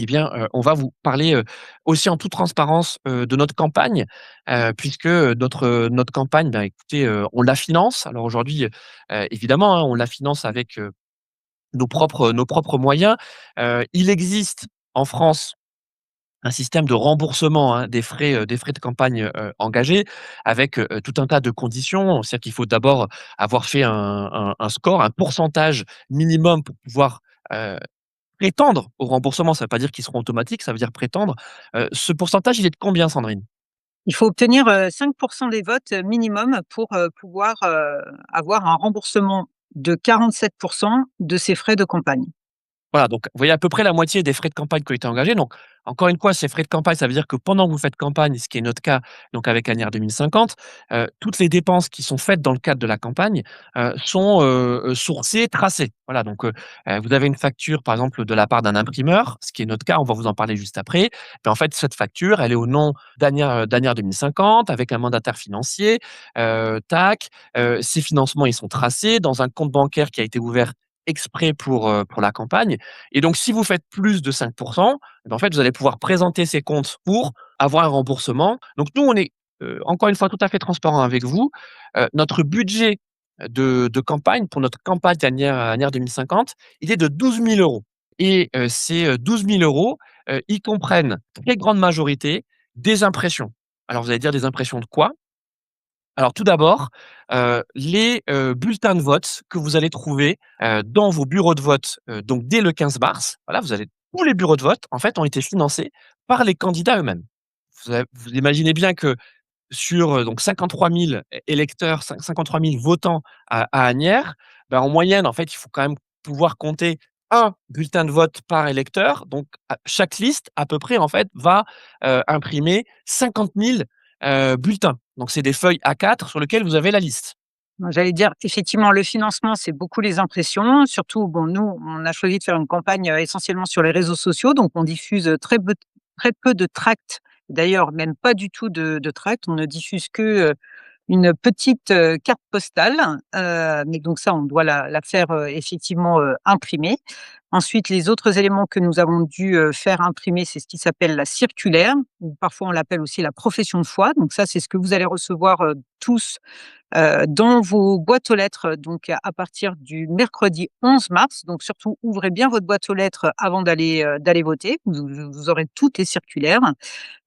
Eh bien, on va vous parler, aussi en toute transparence, de notre campagne, puisque, notre campagne, ben, écoutez, on la finance. Alors aujourd'hui, évidemment, hein, on la finance avec, nos propres moyens. Il existe en France un système de remboursement, hein, des frais de campagne, engagés avec, tout un tas de conditions. C'est-à-dire qu'il faut d'abord avoir fait un score, un pourcentage minimum pour pouvoir, heu, prétendre au remboursement. Ça ne veut pas dire qu'ils seront automatiques, ça veut dire prétendre. Ce pourcentage, il est de combien, Sandrine? Il faut obtenir, 5 des votes, minimum pour, pouvoir, avoir un remboursement de 47 de ses frais de campagne. Voilà, donc vous voyez à peu près la moitié des frais de campagne qui ont été engagés. Donc encore une fois, ces frais de campagne, ça veut dire que pendant que vous faites campagne, ce qui est notre cas, donc avec Agnères 2050, toutes les dépenses qui sont faites dans le cadre de la campagne, sont, sourcées, tracées. Voilà, donc vous avez une facture, par exemple, de la part d'un imprimeur, ce qui est notre cas, on va vous en parler juste après. Mais en fait, cette facture, elle est au nom d'Agnères 2050 avec un mandataire financier, tac, ces financements, ils sont tracés dans un compte bancaire qui a été ouvert exprès pour la campagne. Et donc si vous faites plus de 5, eh ben, en fait, vous allez pouvoir présenter ces comptes pour avoir un remboursement. Donc nous, on est, encore une fois, tout à fait transparent avec vous. Notre budget de campagne pour notre campagne Agnères 2050, il est de 12 000 € et ces, 12 000 €, ils comprennent, très grande majorité, des impressions. Alors vous allez dire: «Des impressions de quoi?» Alors tout d'abord, les, bulletins de vote que vous allez trouver, dans vos bureaux de vote, donc dès le 15 mars, voilà, vous avez tous les bureaux de vote, en fait, ont été financés par les candidats eux-mêmes. Vous imaginez bien que sur, donc 53 000 électeurs, 53 000 votants à Asnières, ben, en moyenne, en fait, il faut quand même pouvoir compter un bulletin de vote par électeur. Donc à chaque liste, à peu près, en fait, va, imprimer 50 000, bulletins. Donc c'est des feuilles A4 sur lesquelles vous avez la liste. Moi, j'allais dire, effectivement, le financement, c'est beaucoup les impressions. Surtout, bon, nous, on a choisi de faire une campagne, essentiellement sur les réseaux sociaux, donc on diffuse, très peu de tracts. D'ailleurs, même pas du tout de tracts. On ne diffuse que, une petite, carte postale, mais donc ça, on doit la faire, effectivement, imprimer. Ensuite, les autres éléments que nous avons dû, faire imprimer, c'est ce qui s'appelle la circulaire, ou parfois on l'appelle aussi la profession de foi. Donc ça, c'est ce que vous allez recevoir, tous, dans vos boîtes aux lettres, donc à partir du mercredi 11 mars. Donc surtout, ouvrez bien votre boîte aux lettres avant d'aller voter. Vous aurez toutes les circulaires.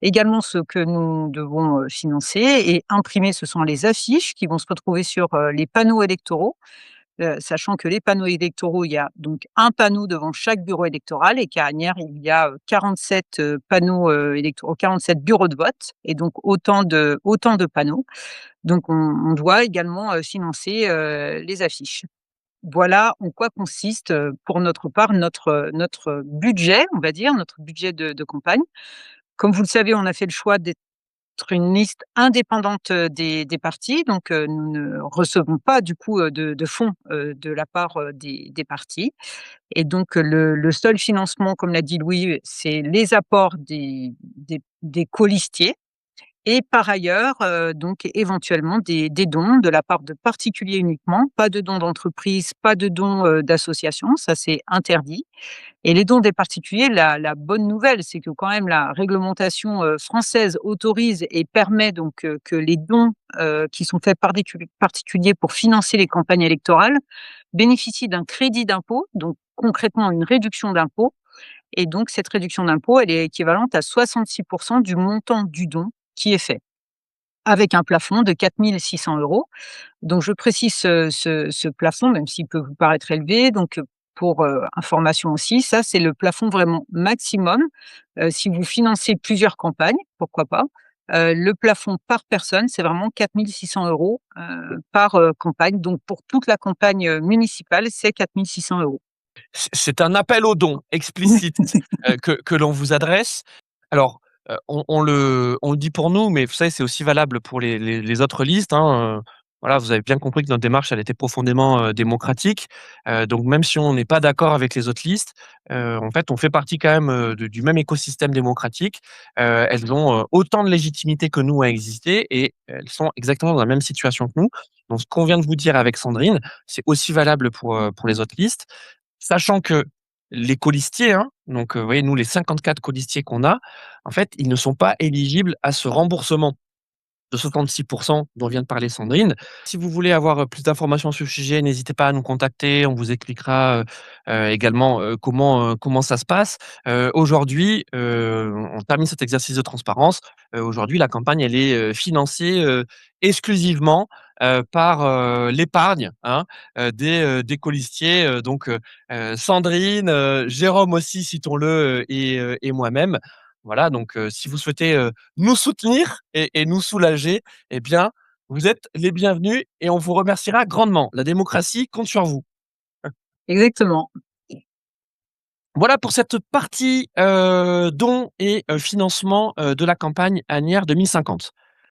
Également, ce que nous devons, financer et imprimer, ce sont les affiches qui vont se retrouver sur, les panneaux électoraux, sachant que les panneaux électoraux, il y a donc un panneau devant chaque bureau électoral et qu'à Asnières, il y a, 47, panneaux, électoraux, 47 bureaux de vote et donc autant de panneaux. Donc on doit également, financer, les affiches. Voilà en quoi consiste, pour notre part, notre budget, on va dire, notre budget de campagne. Comme vous le savez, on a fait le choix d'être une liste indépendante, des partis, donc nous ne recevons pas du coup, de fonds, de la part, des partis et donc le seul financement, comme l'a dit Louis, c'est les apports des colistiers et par ailleurs, donc éventuellement des dons de la part de particuliers uniquement, pas de dons d'entreprise, pas de dons, d'associations, ça c'est interdit. Et les dons des particuliers, la bonne nouvelle, c'est que quand même la réglementation, française autorise et permet donc, que les dons, qui sont faits par des particuliers pour financer les campagnes électorales bénéficient d'un crédit d'impôt, donc concrètement une réduction d'impôt et donc cette réduction d'impôt, elle est équivalente à 66 du montant du don qui est fait, avec un plafond de 4 600 €. Donc je précise ce plafond, même s'il peut vous paraître élevé, donc pour, information aussi, ça c'est le plafond vraiment maximum. Si vous financez plusieurs campagnes, pourquoi pas. Le plafond par personne, c'est vraiment 4 600 € par, campagne. Donc pour toute la campagne, municipale, c'est 4 600 €. C'est un appel aux dons explicite, que l'on vous adresse. Alors, on le dit pour nous, mais vous savez, c'est aussi valable pour les autres listes, hein, voilà, vous avez bien compris que notre démarche, elle était profondément, démocratique, donc même si on n'est pas d'accord avec les autres listes, en fait, on fait partie quand même, du même écosystème démocratique. Elles ont, autant de légitimité que nous à exister et elles sont exactement dans la même situation que nous. Donc ce qu'on vient de vous dire avec Sandrine, c'est aussi valable pour les autres listes. Sachant que les colistiers, hein, donc vous voyez, nous, les 54 colistiers qu'on a, en fait, ils ne sont pas éligibles à ce remboursement de 66 dont vient de parler Sandrine. Si vous voulez avoir, plus d'informations sur le sujet, n'hésitez pas à nous contacter. On vous expliquera, également, comment ça se passe. Aujourd'hui, on termine cet exercice de transparence. Aujourd'hui, la campagne, elle est, financée, exclusivement, par, l'épargne, hein, des colistiers, Sandrine, Jérôme aussi, citons-le, et moi-même. Voilà, donc si vous souhaitez, nous soutenir et nous soulager, eh bien, vous êtes les bienvenus et on vous remerciera grandement. La démocratie compte sur vous. Exactement. Voilà pour cette partie, dons et financement, de la campagne Asnières 2050.